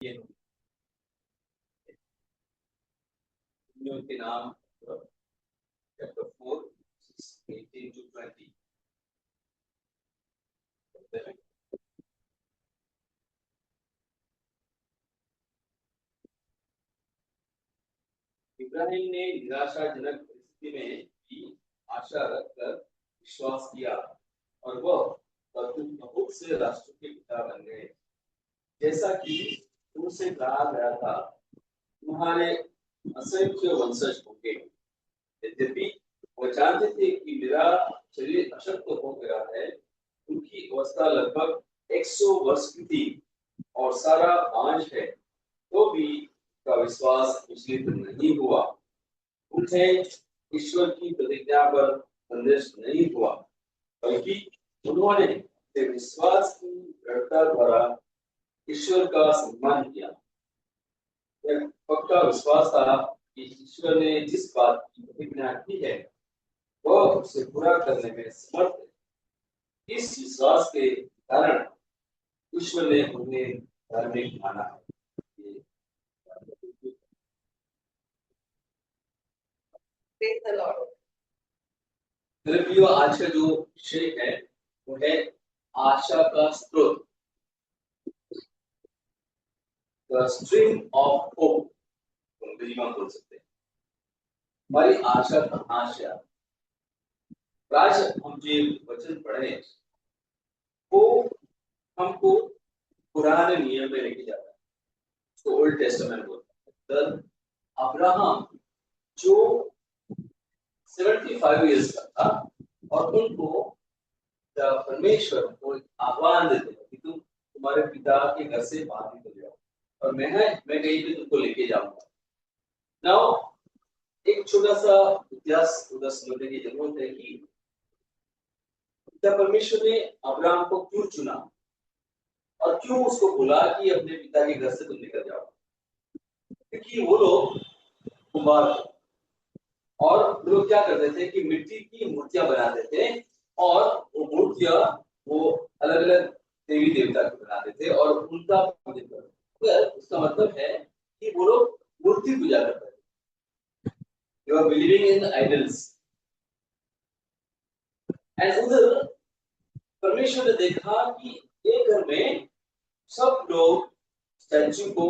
ये के नाम चैप्टर 4 18 to 20 इब्राहिम ने निराशाजनक परिस्थिति में भी आशा रखकर विश्वास किया और वह बहुत से राष्ट्र के पिता बन गए। जैसा कि उनसे कहा गया था, तुम्हारे असंख्य वंशज होंगे। यद्यपि वो जानते थे कि मेरा शरीर अशक्त हो गया है, उनकी अवस्था लगभग 100 वर्ष की थी और सारा बांझ है, तो भी का विश्वास विचलित नहीं हुआ। उन्हें ईश्वर की प्रतिज्ञा पर संदेश नहीं हुआ, बल्कि उन्होंने विश्वास की दृढ़ता द्वारा ईश्वर का सम्मान किया। यह पक्का विश्वास था कि ईश्वर ने जिस बात की प्रतिज्ञा की है वह उसे पूरा करने में समर्थ है। इस विश्वास के कारण ईश्वर ने उन्हें धार्मिक माना है। आज का जो विषय है वो है आशा का स्रोत, The stream of hope, अंग्रेजी में बोल सकते हैं। हमारी आशा कहाँ से आती है? आज हम जो वचन पढ़े वो हमको पुराने नियम में लेके जाता है, तो ओल्ड टेस्टामेंट बोलता है। अब्राहम जो 75 इयर्स का था और उनको परमेश्वर को आह्वान देते हैं कि तुम तुम्हारे पिता के घर से बाहर निकल जाओ और मैं कहीं भी तुमको लेके जाऊंगा। नाउ एक छोटा सा इतिहास उधर समझने की जरूरत है कि परमेश्वर ने अब्राहम को क्यों चुना और क्यों उसको बोला कि अपने पिता के घर से तुम निकल जाओ। क्योंकि वो लोग कुम्हार और लोग क्या करते थे कि मिट्टी की मूर्तियां बनाते थे और वो मूर्तियां वो अलग अलग देवी देवता को बनाते थे और उनका पूजन करते थे। उसका मतलब है कि वो लोग मूर्ति पूजा करते थे। They were believing in idols. And उधर परमेश्वर ने देखा कि एक घर में सब लोग स्टैचू को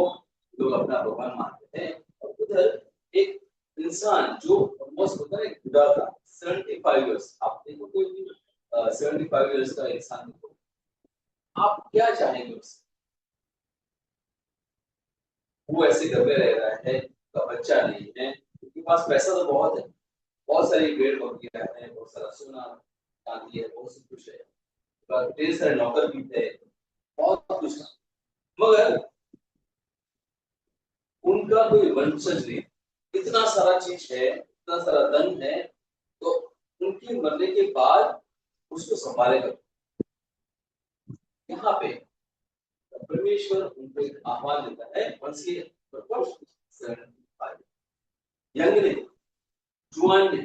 लोग अपना भगवान मानते थे और उधर एक इंसान जो ऑलमोस्ट होता है बुढ़ा था 75 इयर्स। आप देखो कोई 75 इयर्स का इंसान देखो, आप क्या चाहेंगे उससे? वो ऐसे घर में रह रहा है, तो बच्चा नहीं है, उसके पास पैसा तो बहुत है, बहुत सारी पेड़ पौधे हैं, बहुत सारा सोना चांदी है, बहुत सब कुछ है, ढेर सारे नौकर भी थे, बहुत कुछ था, मगर उनका कोई वंशज नहीं। इतना सारा चीज है, इतना सारा धन है, तो उनके मरने के बाद उसको संभालेगा। यहाँ पे परमेश्वर उनको एक आह्वान देता है, यंग ने, जुआन ने,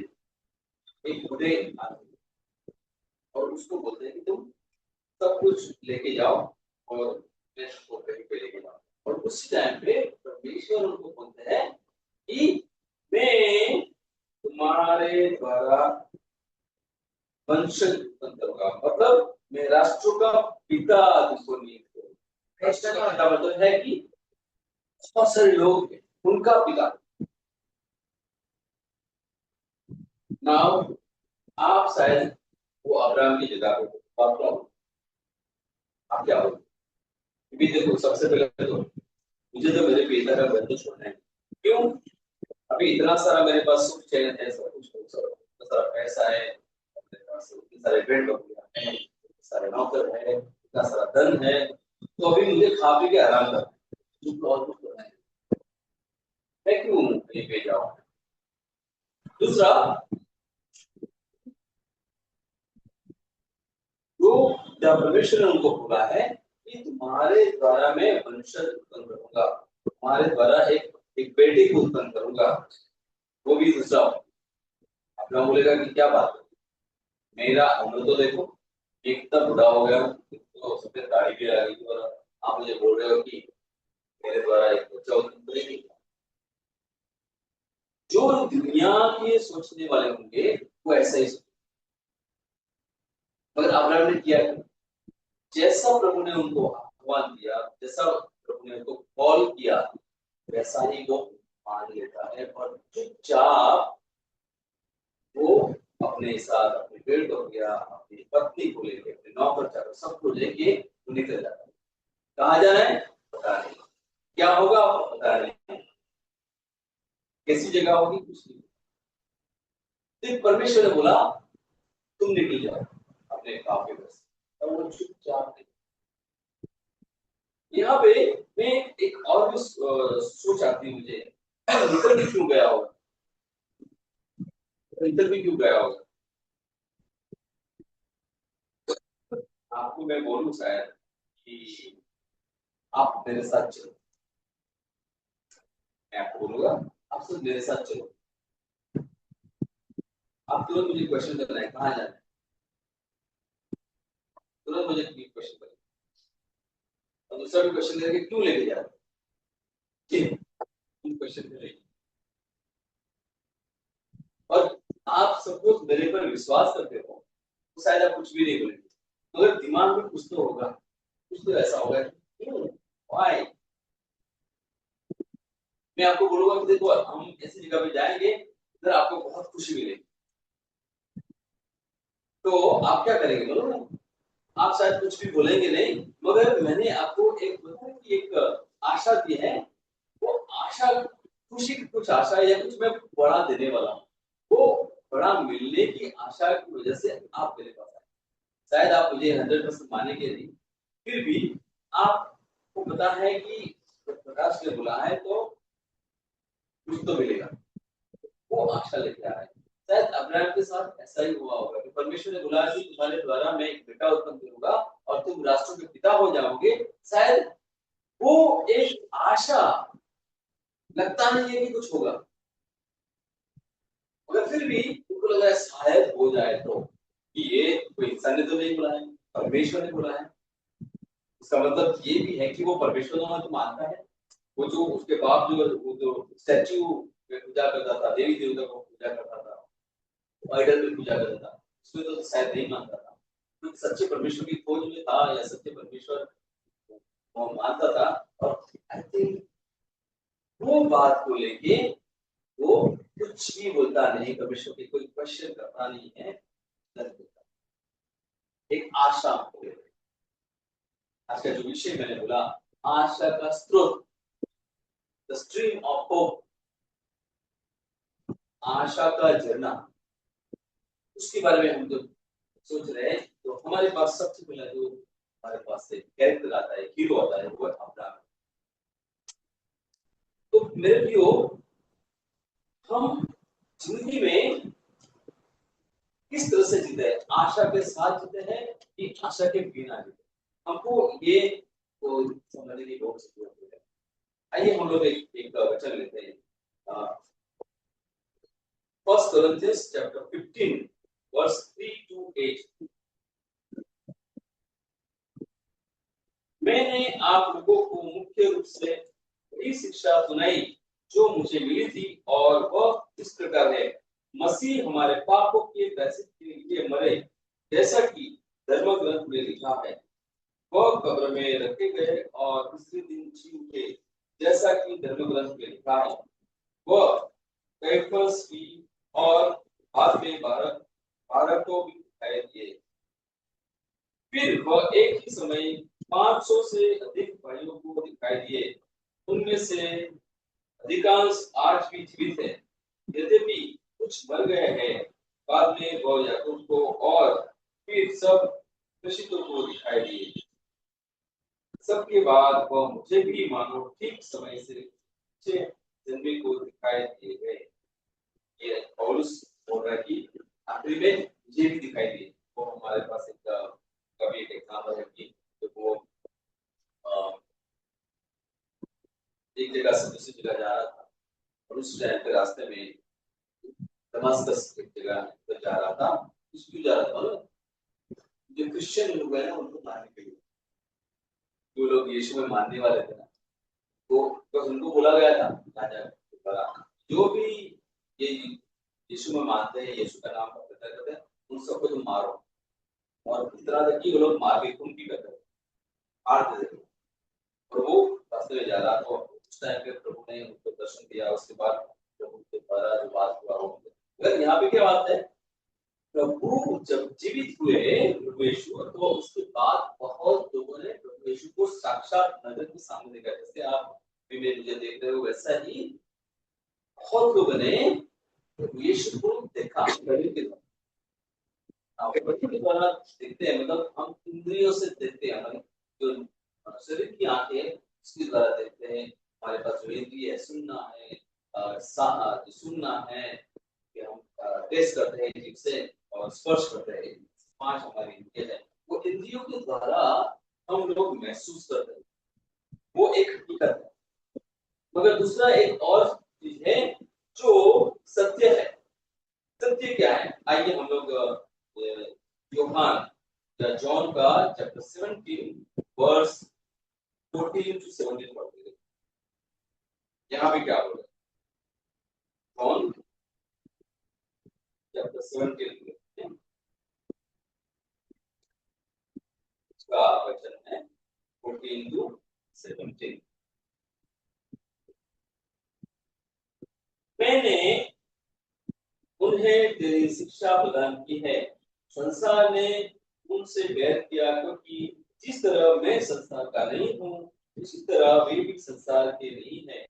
एक बूढ़े आदमी, और उसको बोलते हैं कि तुम सब कुछ लेके जाओ और मैं उसको कहीं पे लेके जाओ। और उस टाइम पे परमेश्वर उनको बोलते हैं कि मैं तुम्हारे द्वारा वंशज उत्पन्न करूंगा, मतलब मैं राष्ट्रों का पिता तुमको नियुक्त करूंगा। राष्ट्र का पिता मतलब है कि बहुत सारे लोग हैं, उनका पिता। नाउ आप शायद वो अब्राहम की जगह पे बात करो, आप क्या हो? देखो सबसे पहले तो मुझे तो मेरे पिता का घर तो छोड़ना है। क्यों? अभी इतना सारा मेरे पास सुख चैन है, सब कुछ इतना सारा पैसा है, मेरे पास इतने सारे पेड़ पौधे हैं, सारे नौकर है, इतना सारा धन है, तो अभी मुझे खा पी के आराम करना है, और कुछ करना है, मैं क्यों कहीं पे जाऊं? दूसरा, तो जब परमेश्वर ने उनको बोला है कि तुम्हारे द्वारा मैं वंशज उत्पन्न करूंगा, तुम्हारे द्वारा एक बेटे को उत्पन्न करूंगा, वो भी दूसरा। अपना बोलेगा कि क्या बात है, मेरा उम्र तो देखो एकदम बुढ़ा हो गया, तो सफेद दाढ़ी भी आ गई और आप मुझे बोल रहे हो कि मेरे द्वारा एक बच्चा उत्पन्न करेगा। जो दुनिया के सोचने वाले होंगे वो ऐसा ही सोचेंगे। मगर अब्राहम ने किया क्या? जैसा प्रभु ने उनको आह्वान दिया, जैसा प्रभु ने उनको कॉल किया, वैसा ही वो मान लेता है और चुपचाप वो अपने साथ अपने पेड़ को गया, अपनी पत्नी को लेके, अपने नौकर चाकर सबको लेके वो निकल जाता है। कहाँ जाना है पता नहीं, क्या होगा पता नहीं, कैसी जगह होगी कुछ नहीं। सिर्फ परमेश्वर ने बोला तुम निकल जाओ अपने काम के बस, और वो चुपचाप निकल। यहाँ पे मैं एक और भी सोच आती है मुझे, निकल भी क्यों गया होगा, निकल भी क्यों गया होगा। आपको मैं बोलूं शायद कि आप मेरे साथ चलो, मैं आपको बोलूंगा आप सब मेरे साथ चलो। आप तुरंत मुझे क्वेश्चन करना है कहाँ जाना है, तुरंत मुझे क्वेश्चन करना है, और दूसरा भी क्वेश्चन करेंगे क्यों लेके जा रहे हैं, क्वेश्चन करेंगे। और आप सपोज मेरे पर विश्वास करते हो तो शायद आप कुछ भी नहीं बोलेंगे, मगर दिमाग में कुछ तो होगा, कुछ तो ऐसा होगा क्यों, व्हाई। मैं आपको बोलूंगा कि देखो हम ऐसी जगह पे जाएंगे इधर आपको बहुत खुशी मिलेगी, तो आप क्या करेंगे बोलो, आप शायद कुछ भी बोलेंगे नहीं, मगर मैंने आपको एक आशा दी है, वो आशा खुशी की कुछ आशा या कुछ मैं बड़ा देने वाला हूँ, वो बड़ा मिलने की आशा की वजह से आप मेरे पास आए। शायद आप मुझे 100% मानेंगे नहीं, फिर भी आपको पता है कि प्रकाश ने बुलाया है तो कुछ तो मिलेगा, वो आशा लेके आ रहा है। शायद अब्राहम के साथ ऐसा ही हुआ होगा कि परमेश्वर ने बुलाया कि तुम्हारे द्वारा मैं एक बेटा उत्पन्न करूंगा और तुम राष्ट्रों के पिता हो जाओगे। शायद वो एक आशा, लगता नहीं है कि कुछ होगा, मगर फिर भी उनको लग रहा है शायद हो जाए, तो कि ये कोई इंसान ने तो नहीं बुलाया, परमेश्वर ने बुलाया। इसका मतलब ये भी है कि वो परमेश्वर को तो मानता है। वो जो उसके बाप जो वो जो स्टैच्यू में पूजा करता था, देवी देवता को पूजा करता था, आइडल में पूजा करता था, उसमें तो शायद नहीं मानता था। तो सच्चे परमेश्वर की खोज में था या सच्चे परमेश्वर वो मानता था। और आई थिंक वो बात को लेके वो कुछ भी बोलता नहीं, परमेश्वर की कोई क्वेश्चन करता नहीं है, एक आशा। आज का जो विषय मैंने बोला, आशा का स्रोत, द स्ट्रीम ऑफ होप, आशा का झरना, उसके बारे में हम जब सोच रहे हैं तो हमारे पास सबसे पहला जो हमारे पास से कैरेक्टर आता है, हीरो आता है, वो है अब्राहम। तो मेरे प्रियो, हम जिंदगी में किस तरह से जीते हैं, आशा के साथ जीते हैं कि आशा के बिना जीते, हमको ये तो समझने की बहुत जरूरत है। आइए हम लोग एक वचन लेते हैं, फर्स्ट कोरिन्थियंस चैप्टर 15 वर्स 3 to 8। मैंने आप लोगों को मुख्य रूप से वही शिक्षा सुनाई जो मुझे मिली थी, और वह इस प्रकार है, मसीह हमारे पापों के प्रायश्चित के लिए मरे, जैसा कि धर्म ग्रंथ में लिखा है, वह कब्र में रखे गए और तीसरे दिन जी उठे, जैसा कि धर्म ग्रंथ में लिखा है। वह कैफस की और बाद में 12 को भी दिखाई दिए। फिर वह एक ही समय 500 से अधिक भाइयों को दिखाई दिए। उनमें से अधिकांश आज भी जीवित हैं, यद्यपि कुछ मर गए हैं। बाद में वह याकूब को और फिर सब प्रेषितों को दिखाई दिए। सबके बाद वह मुझे भी मानो ठीक समय से 6 जन्मे को दिखाई दिए गए। ये पौलुस बोल रहा है कि आखिरी में मुझे भी दिखाई दिए। वो हमारे पास कभी एक एग्जाम्पल है कि तो वो एक जगह से दूसरी जगह जा रहा था, और उस टाइम पे रास्ते में दमास्कस एक जगह पर जा रहा था। क्यों जा रहा था? जो क्रिश्चियन लोग हैं ना, उनको मारने के लिए, जो लोग यीशु में मानने वाले थे ना, तो बस उनको बोला गया था राजा द्वारा, जो भी ये यीशु में मानते हैं, यीशु का नाम प्रकट करते हैं, उन सबको तुम मारो। और इतना तक कि वो लोग मार के खून भी करते थे, मार देते थे। और वो रास्ते में जा रहा था, उस टाइम पे प्रभु ने उनको दर्शन दिया। उसके बाद प्रभु के द्वारा जो बात हुआ वो, अगर यहाँ पे क्या बात है, प्रभु जब जीवित हुए प्रभु यीशु, तो उसके बाद बहुत लोगों ने प्रभु यीशु को साक्षात नजर के सामने देखा। जैसे आप भी मुझे देख रहे हो, वैसा ही बहुत लोगों ने प्रभु यीशु को देखा। के द्वारा देखते हैं, मतलब हम इंद्रियों से देखते हैं, मतलब जो शरीर की आंखें उसके द्वारा देखते हैं। हमारे पास जो इंद्रिय है, सुनना है, सुनना है कि हम टेस्ट करते हैं जीभ से, और स्पर्श करते हैं, 5 हमारी इंद्रिय है। वो इंद्रियों के द्वारा हम लोग महसूस करते हैं, वो एक हकीकत है। मगर दूसरा एक और चीज है जो सत्य है। सत्य क्या है? आइए हम लोग यूहन्ना या जॉन का चैप्टर 17 वर्स 14 to 17 पढ़ते हैं। यहाँ पे क्या बोल रहे हैं? जॉन चैप्टर 17 का वचन है 14 to 17। मैंने उन्हें तेरी शिक्षा प्रदान की है, संसार ने उनसे बैर किया, क्योंकि जिस तरह मैं संसार का नहीं हूँ, उसी तरह वे भी संसार के नहीं है।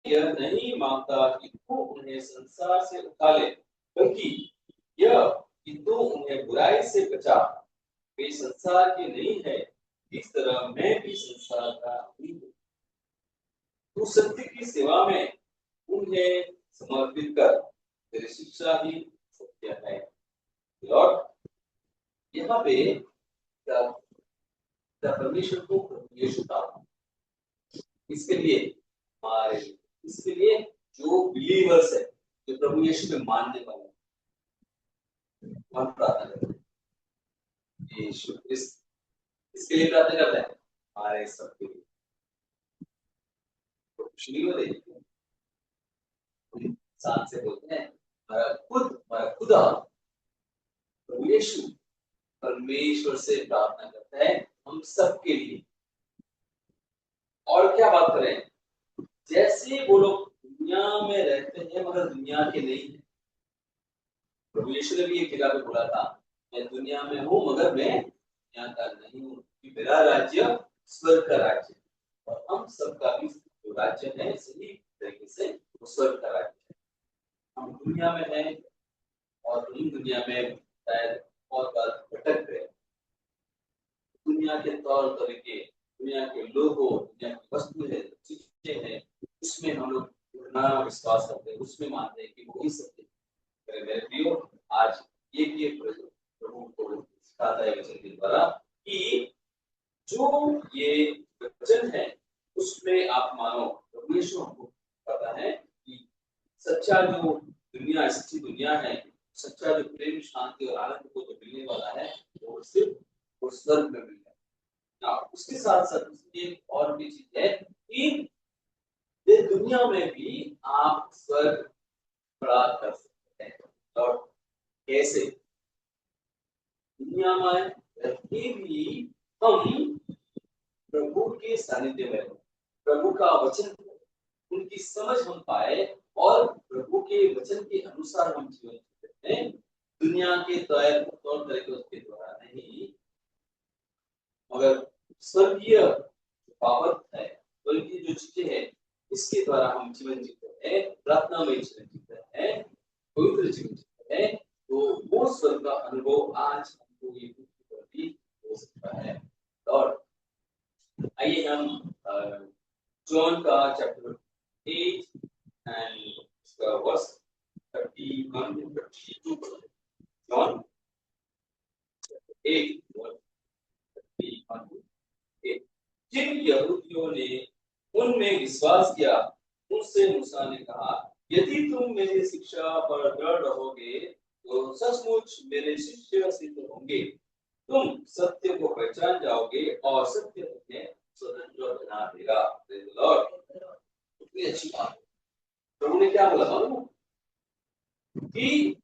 यह नहीं मांगता कि तू उन्हें संसार से उठा ले, बल्कि यह कि तू उन्हें बुराई से बचा। वे संसार के नहीं है, इस तरह मैं भी संसार का नहीं हूँ। तू सत्य की सेवा में उन्हें समर्पित कर, तेरी शिक्षा ही सत्य है। लॉर्ड, यहाँ पे परमेश्वर को यीशु का इसके लिए हमारे, इसके लिए जो बिलीवर्स है, जो प्रभु यीशु में मानने वाले, हम प्रार्थना करते हैं यीशु इसके लिए प्रार्थना करते हैं हमारे सबके लिए। तो कुछ नहीं हो रही, इंसान से बोलते हैं हमारा खुदा प्रभु यीशु परमेश्वर से प्रार्थना करता है हम सबके लिए। और क्या बात करें, जैसे वो लोग दुनिया में रहते हैं मगर दुनिया के नहीं है। प्रभु यीशु ने भी एक जगह पे बोला था, मैं दुनिया में हूँ मगर मैं दुनिया का नहीं हूँ, कि मेरा राज्य स्वर्ग का राज्य है। और हम सबका भी जो राज्य है सही तरीके से स्वर्ग का राज्य है। हम दुनिया में हैं और हम दुनिया में शायद बहुत बार भटक गए। दुनिया के तौर तरीके, दुनिया के लोगों, दुनिया की वस्तुएं, चीजें हैं, उसमें हम लोग उतना विश्वास करते हैं, उसमें मानते हैं कि वो ही सत्य है। मेरे प्रियो, आज ये भी प्रभु को सिखाता है वचन के द्वारा कि जो ये वचन है उसमें आप मानो। परमेश्वर हमको पता है कि सच्चा जो दुनिया, सच्ची दुनिया है, सच्चा जो प्रेम, शांति और आनंद को जो मिलने वाला है, वो सिर्फ वो स्वर्ग में मिलता है। उसके साथ साथ एक और भी चीज है कि ये दुनिया में भी आप स्वर्ग प्राप्त कर सकते हैं। और कैसे? दुनिया में रहते भी हम प्रभु के सानिध्य में, प्रभु का वचन, उनकी समझ हम पाए और प्रभु के वचन के अनुसार हम जीवन जीते हैं। दुनिया के तौर तरीकों के द्वारा नहीं, मगर स्वर्गीय बाबत है, स्वर्गीय जो चीजें हैं इसके द्वारा हम जीवन जीते हैं, प्रार्थना में जीवन जीते हैं, पवित्र जीवन जीते हैं। तो वो स्वर्ग का अनुभव आज हमको ये भी हो सकता है। और आइए हम जॉन का chapter 8 and verse 31 to 32। John 8 verse 31 to 32। जिन यहूदियों ने उनमें विश्वास किया, उनसे मूसा ने कहा, यदि तुम मेरी शिक्षा पर दृढ़ रहोगे तो सचमुच मेरे शिष्य सिद्ध होंगे। तुम सत्य को पहचान जाओगे और सत्य तुम्हें स्वतंत्र बना देगा। लॉर्ड, कितनी अच्छी बात है। प्रभु ने क्या बोला मालूम कि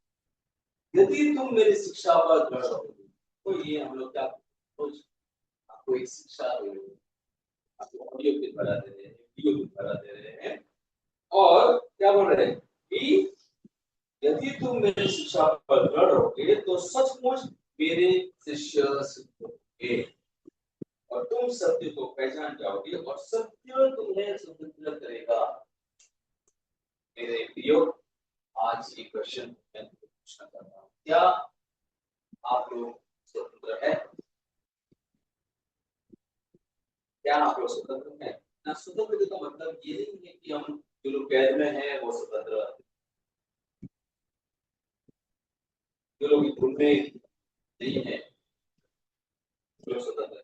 यदि तुम मेरी शिक्षा पर दृढ़ रहोगे, तो ये हम लोग क्या आपको एक शिक्षा दे रहे हैं, आपको ऑडियो के द्वारा दे रहे हैं, वीडियो के द्वारा दे रहे हैं, और क्या बोल रहे हैं कि यदि तुम मेरी शिक्षा पर दृढ़ रहोगे तो सचमुच मेरे शिष्य सिद्ध होंगे और तुम सत्य को पहचान जाओगे और सत्य तुम्हें स्वतंत्र करेगा। मेरे प्रियो, आज ये क्वेश्चन मैं पूछना चाहता हूँ, क्या आप लोग स्वतंत्र है? क्या आप लोग स्वतंत्र हैं? ना, स्वतंत्र का मतलब ये नहीं है कि हम जो लोग कैद में हैं वो स्वतंत्र है, जो लोग उनमें नहीं है जो स्वतंत्र है।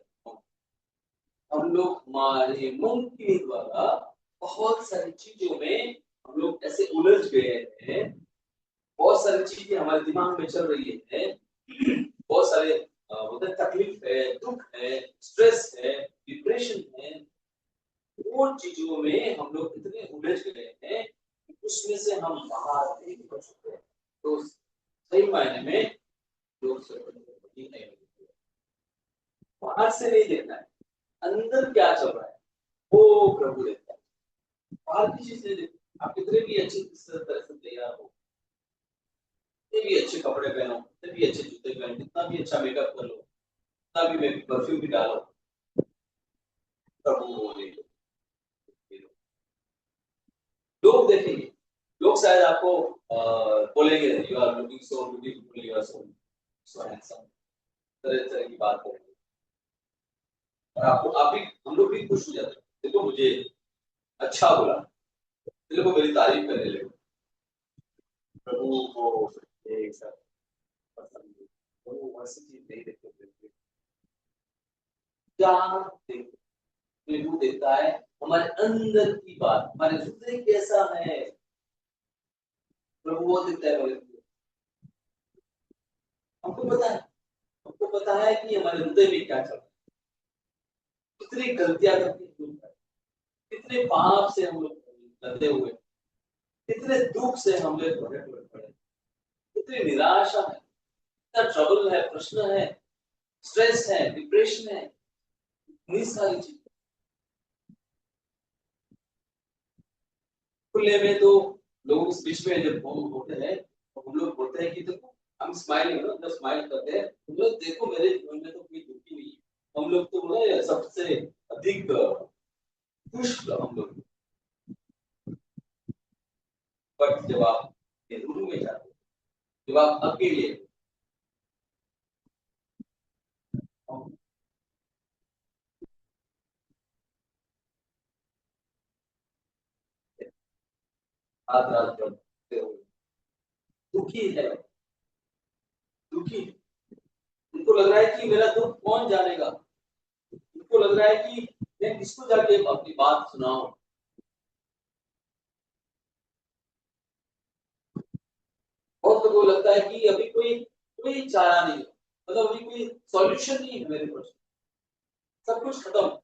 हम लोग हमारे मन के द्वारा बहुत सारी चीजों में हम लोग ऐसे उलझ गए हैं, बहुत सारी चीजें हमारे दिमाग में चल रही है, बहुत सारे तकलीफ है, दुख है, स्ट्रेस है, डिप्रेशन है, वो चीजों में हम लोग इतने उलझ गए हैं कि उसमें से हम बाहर नहीं निकल सकते। तो सही मायने में लोग स्वतंत्र नहीं होते। बाहर से नहीं देखना है, अंदर क्या चल रहा है वो प्रभु देखता है। बाहर की चीज नहीं देखती। आप कितने भी अच्छी तरह से तैयार हो, कितने भी अच्छे कपड़े पहनो, कितने भी अच्छे जूते पहनो, कितना भी अच्छा मेकअप कर लो, कितना भी परफ्यूम भी डालो, प्रभु वो नहीं। लोग देखेंगे, लोग शायद आपको बोलेंगे you are looking so beautiful, you are so handsome, तरह तरह की बात करेंगे और आपको आप भी, हम लोग भी खुश हो जाते हैं, देखो मुझे अच्छा बोला, देखो मेरी तारीफ करने लगे। प्रभु को एक साथ पसंद है, प्रभु ऐसी चीज नहीं देखते। क्या प्रभु देखता है हमारे अंदर की बात, हमारे हृदय कैसा है, प्रभु वो देखता है। हमको पता है, हमको पता है कि हमारे हृदय में क्या चल रहा है, कितनी गलतियां करते हैं, कितने पाप से हम लोग लदे हुए, कितने दुख से हम लोग भरे हुए पड़े, कितनी निराशा है, कितना ट्रबल है, प्रश्न है, स्ट्रेस है, डिप्रेशन है, इतनी सारी चीज। खुले में तो लोग इस बीच में जब हम होते हैं तो हम लोग बोलते हैं कि देखो हम स्माइलिंग ना, जब स्माइल करते हैं हम लोग, देखो मेरे जीवन में तो कोई दुखी नहीं है, हम लोग तो बोले सबसे अधिक खुश हम लोग। बट जब आप रूम में जाते हैं, जब आप अकेले रात रात भर दुखी है, दुखी, उनको लग रहा है कि मेरा दुख कौन जानेगा, उनको लग रहा है कि मैं किसको जाके अपनी बात सुनाऊं। बहुत लोगों को लगता है कि अभी कोई कोई चारा नहीं है, मतलब अभी कोई सॉल्यूशन नहीं है मेरे पास, सब कुछ खत्म।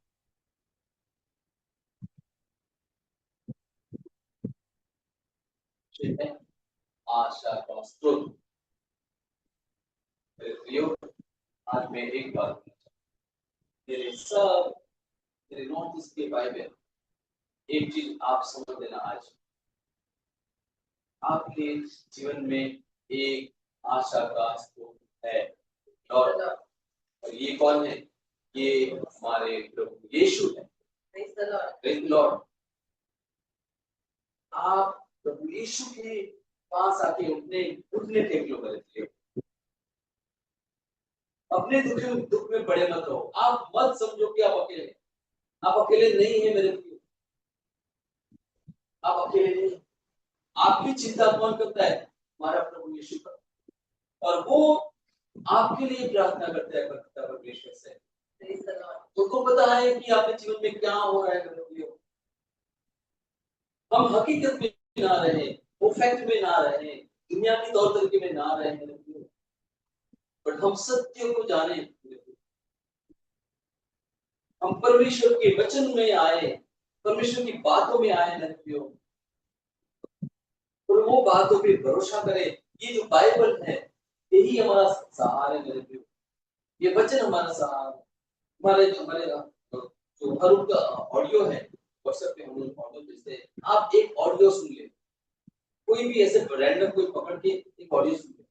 आशा का स्रोत। मेरे प्रियो, आज मैं एक बात मेरे सब मेरे नॉर्थ ईस्ट के भाई बहन, एक चीज आप समझ लेना, आज आपके जीवन में एक आशा का स्रोत है, और ये कौन है? ये हमारे प्रभु यीशु है। Praise the Lord. आप प्रभु यीशु के पास आके उठने उठने टेक लो मेरे प्रियो। अपने दुख में बड़े मत रहो, आप मत समझो कि आप अकेले, आप अकेले नहीं है मेरे प्रियो, आप अकेले नहीं। आपकी चिंता कौन करता है? हमारा प्रभु यीशु करता, और वो आपके लिए प्रार्थना करता है परमेश्वर से। उनको पता है कि आपके जीवन में क्या हो रहा है मेरे प्रियो। हम हकीकत में ना रहे, वो फैक्ट में ना रहे, दुनिया की तौर तरीके में ना रहे मेरे प्रियो, बट हम सत्य को जाने, हम हम परमेश्वर के वचन में आए, परमेश्वर की बातों में आए लड़कियों, और वो बातों पे भरोसा करें। ये जो बाइबल है यही हमारा सहारा है मेरे प्रियो, ये वचन हमारा सहारा। हमारे जो हर उनका ऑडियो है व्हाट्सएप पे हम लोग ऑडियो भेजते हैं, आप एक ऑडियो सुन ले, कोई भी ऐसे रैंडम कोई पकड़ के एक ऑडियो सुन ले,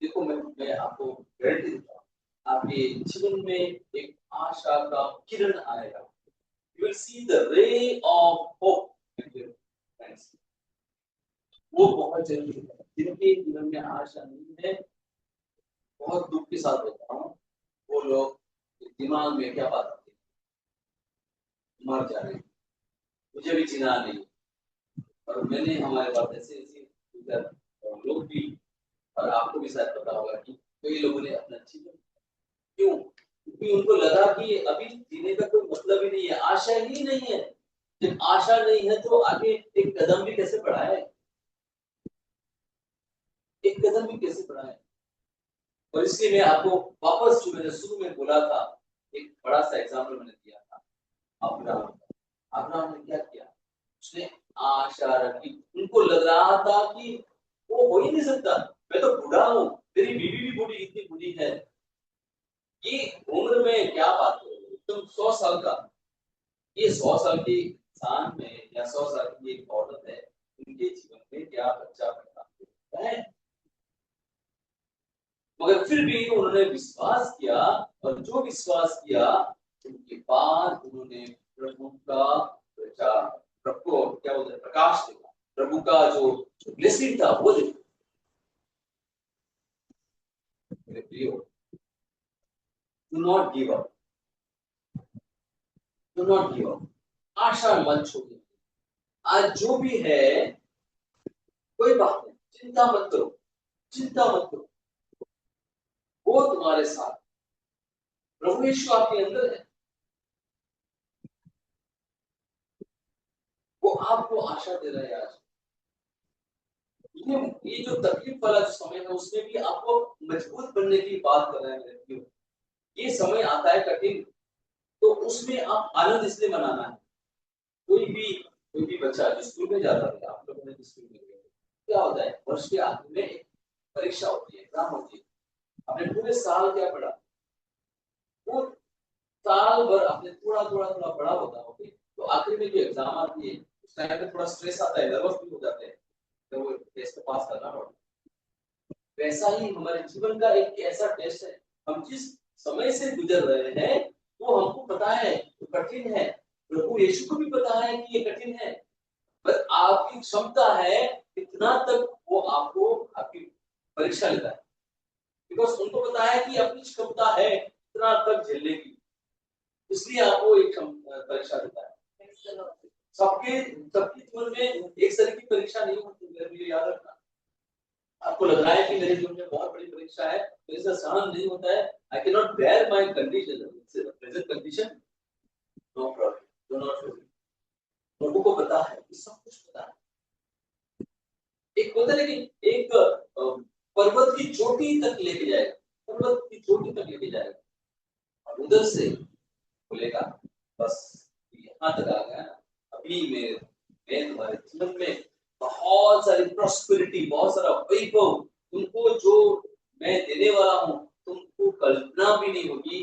देखो मैं आपको गारंटी देता हूँ आपके जीवन में एक आशा का किरण आएगा। You will see the ray of hope, friends. वो बहुत जरूरी है। जिनके जीवन में आशा नहीं है, बहुत दुख के साथ होता हूँ, वो लोग दिमाग में क्या बात आती है, मर जा रहे हैं, मुझे भी जीना नहीं। और मैंने हमारे पास ऐसे लोग भी, और आपको भी शायद पता होगा कि कई लोगों ने अपना जीवन, क्यों? क्योंकि उनको लगा कि अभी जीने का कोई मतलब ही नहीं है, आशा ही नहीं है। जब आशा नहीं है तो आगे एक कदम भी कैसे बढ़ाए, एक कदम भी कैसे बढ़ाए। और इसलिए मैं आपको वापस जो मैंने शुरू में बोला था, एक बड़ा सा एग्जाम्पल मैंने दिया था अब्राहम ने क्या किया, उसने आशा रखी। उनको लग रहा था कि वो हो ही नहीं सकता, मैं तो बूढ़ा हूँ, तेरी बीवी भी बूढ़ी, इतनी बूढ़ी है, ये उम्र में क्या बात हो, तुम 100 साल का, ये 100 साल के इंसान में या 100 साल की एक औरत है, उनके जीवन में क्या बच्चा पैदा है। मगर फिर भी उन्होंने विश्वास किया, और जो विश्वास किया उनके बाद उन्होंने प्रभु का प्रचार, प्रभु को क्या बोलते हैं, प्रकाश देखा, प्रभु का जो ब्लेसिंग था वो देखा। मेरे प्रियो, do not give up, do not give up, आशा मत छोड़िए। आज जो भी है कोई बात नहीं, चिंता मत करो, चिंता मत करो, वो तुम्हारे साथ, प्रभु यीशु आपके अंदर है, वो आपको आशा दे रहा है। आज ये जो तकलीफ वाला जो समय है उसमें भी आपको मजबूत बनने की बात कर रहा है मेरे प्रियो। ये समय आता है कठिन, तो उसमें आप आनंद इसलिए मनाना है। कोई भी बच्चा जो स्कूल में जाता है, आप लोगों ने स्कूल में गए, क्या होता है, वर्ष के आखिर में परीक्षा होती है, एग्जाम होती है। आपने पूरे साल क्या पढ़ा, वो साल भर आपने थोड़ा थोड़ा थोड़ा पढ़ा होता है, तो आखिर में जो एग्जाम आती है उस टाइम पे थोड़ा स्ट्रेस आता है, नर्वस भी हो जाते हैं, तो वो टेस्ट को पास करना पड़ता है। वैसा ही हमारे जीवन का एक ऐसा टेस्ट है, हम जिस समय से गुजर रहे हैं वो हमको पता है वो कठिन है, प्रभु यीशु को भी पता है कि ये कठिन है, पर आपकी क्षमता है कितना तक वो आपको आपकी परीक्षा लेता है, बिकॉज उनको पता है कि अपनी क्षमता है कितना तक झेलने की, इसलिए आपको एक परीक्षा देता है। सबके सबके जीवन में एक तरह की परीक्षा नहीं होती, मुझे याद रखना। आपको लग रहा है कि मेरे जीवन में बहुत बड़ी परीक्षा है, मेरे से सहन नहीं होता है, I can not bear my condition, present condition, no problem, do not worry. लोगों को पता है, सब कुछ पता है। एक होता है लेकिन एक पर्वत की चोटी तक लेके जाएगा, पर्वत की चोटी तक लेके जाएगा, और उधर से बोलेगा बस यहाँ तक आ गया, अभी मैं तुम्हारे जीवन में बहुत सारी प्रॉस्पेरिटी, बहुत सारा वैभव तुमको जो मैं देने वाला हूँ, तुमको कल्पना भी नहीं होगी,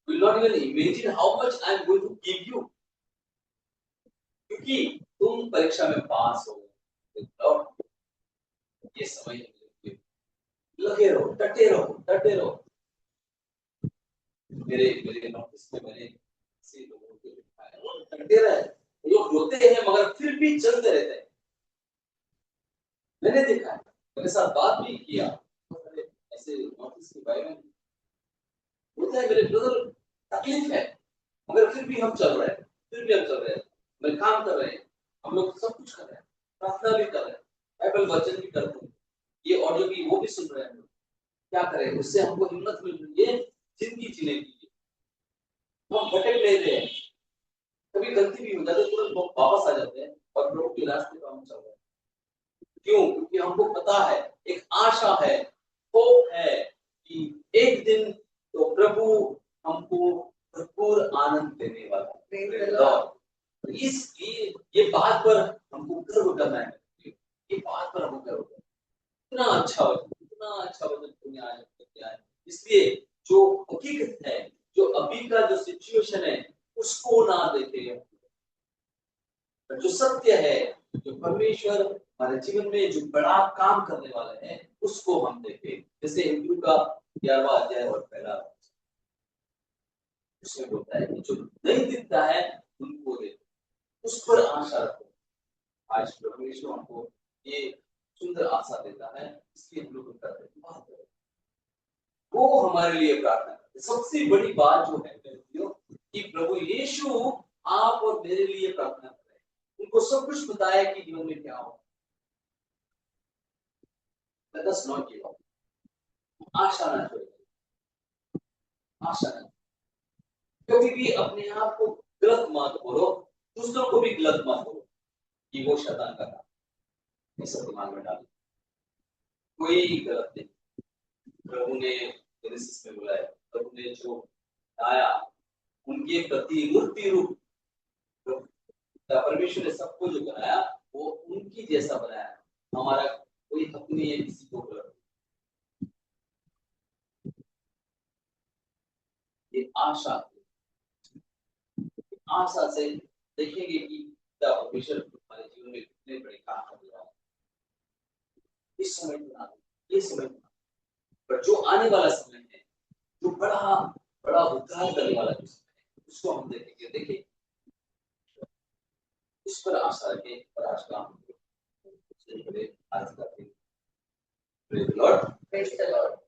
will not even imagine how much I am going to give you, क्योंकि तुम परीक्षा में पास हो गए। ये समय लगे रहो, डटे रहो, डटे रहो। मेरे मेरे ऑफिस में मैंने ऐसे लोगों को देखा है, वो डटे रहे, लोग रोते हैं मगर फिर भी चलते रहते हैं। मैंने देखा है, मेरे साथ बात भी किया, ऐसे ऑफिस के बारे में होता है, मेरे ब्रदर तकलीफ है मगर फिर भी हम चल रहे हैं, फिर भी हम चल रहे हैं, मैं काम कर रहे हैं, हम लोग सब कुछ कर रहे हैं, प्रार्थना भी कर रहे हैं, बाइबल वचन भी करते हैं, ये ऑडियो भी वो भी सुन रहे हैं। क्या करें, उससे हमको हिम्मत मिल रही है जिंदगी जीने की। हम भटक ले रहे हैं, कभी गलती भी हो जाती है, तुरंत वापस आ जाते हैं और प्रभु के रास्ते पर हम चल रहे हैं। क्यों? क्योंकि हमको पता है, एक आशा है, होप है कि एक दिन तो प्रभु हमको भरपूर आनंद देने वाला। Praise the Lord. ये बात पर हमको गर्व करना है, ये बात पर हमको गर्व करना है। इतना अच्छा वचन तुमने आज किया है। इसलिए जो हकीकत है, जो अभी का जो सिचुएशन है, उसको ना देखे, जो सत्य है, जो परमेश्वर हमारे जीवन में जो बड़ा काम करने वाला है, उसको हम देखें। जैसे हिब्रू का 11वां अध्याय और पहला उसमें बोलता है कि जो नहीं दिखता है उनको देखो, उस पर आशा रखो। आज परमेश्वर हमको ये सुंदर आशा देता है, इसलिए हम लोग करते हैं, वो हमारे लिए प्रार्थना करते। सबसे बड़ी बात जो है कि प्रभु यीशु आप और मेरे लिए प्रार्थना कर रहे हैं, उनको सब कुछ बताया कि जीवन में क्या हो। Let us not give up. आशा ना छोड़ो, आशा ना, कभी भी अपने आप को गलत मत करो, दूसरों को भी गलत मत करो कि वो शैतान का काम, ये सब दिमाग में डालो। कोई गलत नहीं, प्रभु ने जेनेसिस में बोला है, प्रभु ने जो आया उनके प्रति मूर्ति रूप परमेश्वर ने सबको जो बनाया वो उनकी जैसा बनाया। हमारा कोई हक नहीं है किसी को गलत। ये आशा से देखेंगे कि परमेश्वर हमारे जीवन में कितने बड़े काम कर रहा है। इस समय ये समय पर जो आने वाला समय है, जो बड़ा बड़ा उद्धार करने वाला समय है, उसको हम देखेंगे। देखिए इस पर आशा रखें और आज काम आज करते हैं। Praise the Lord.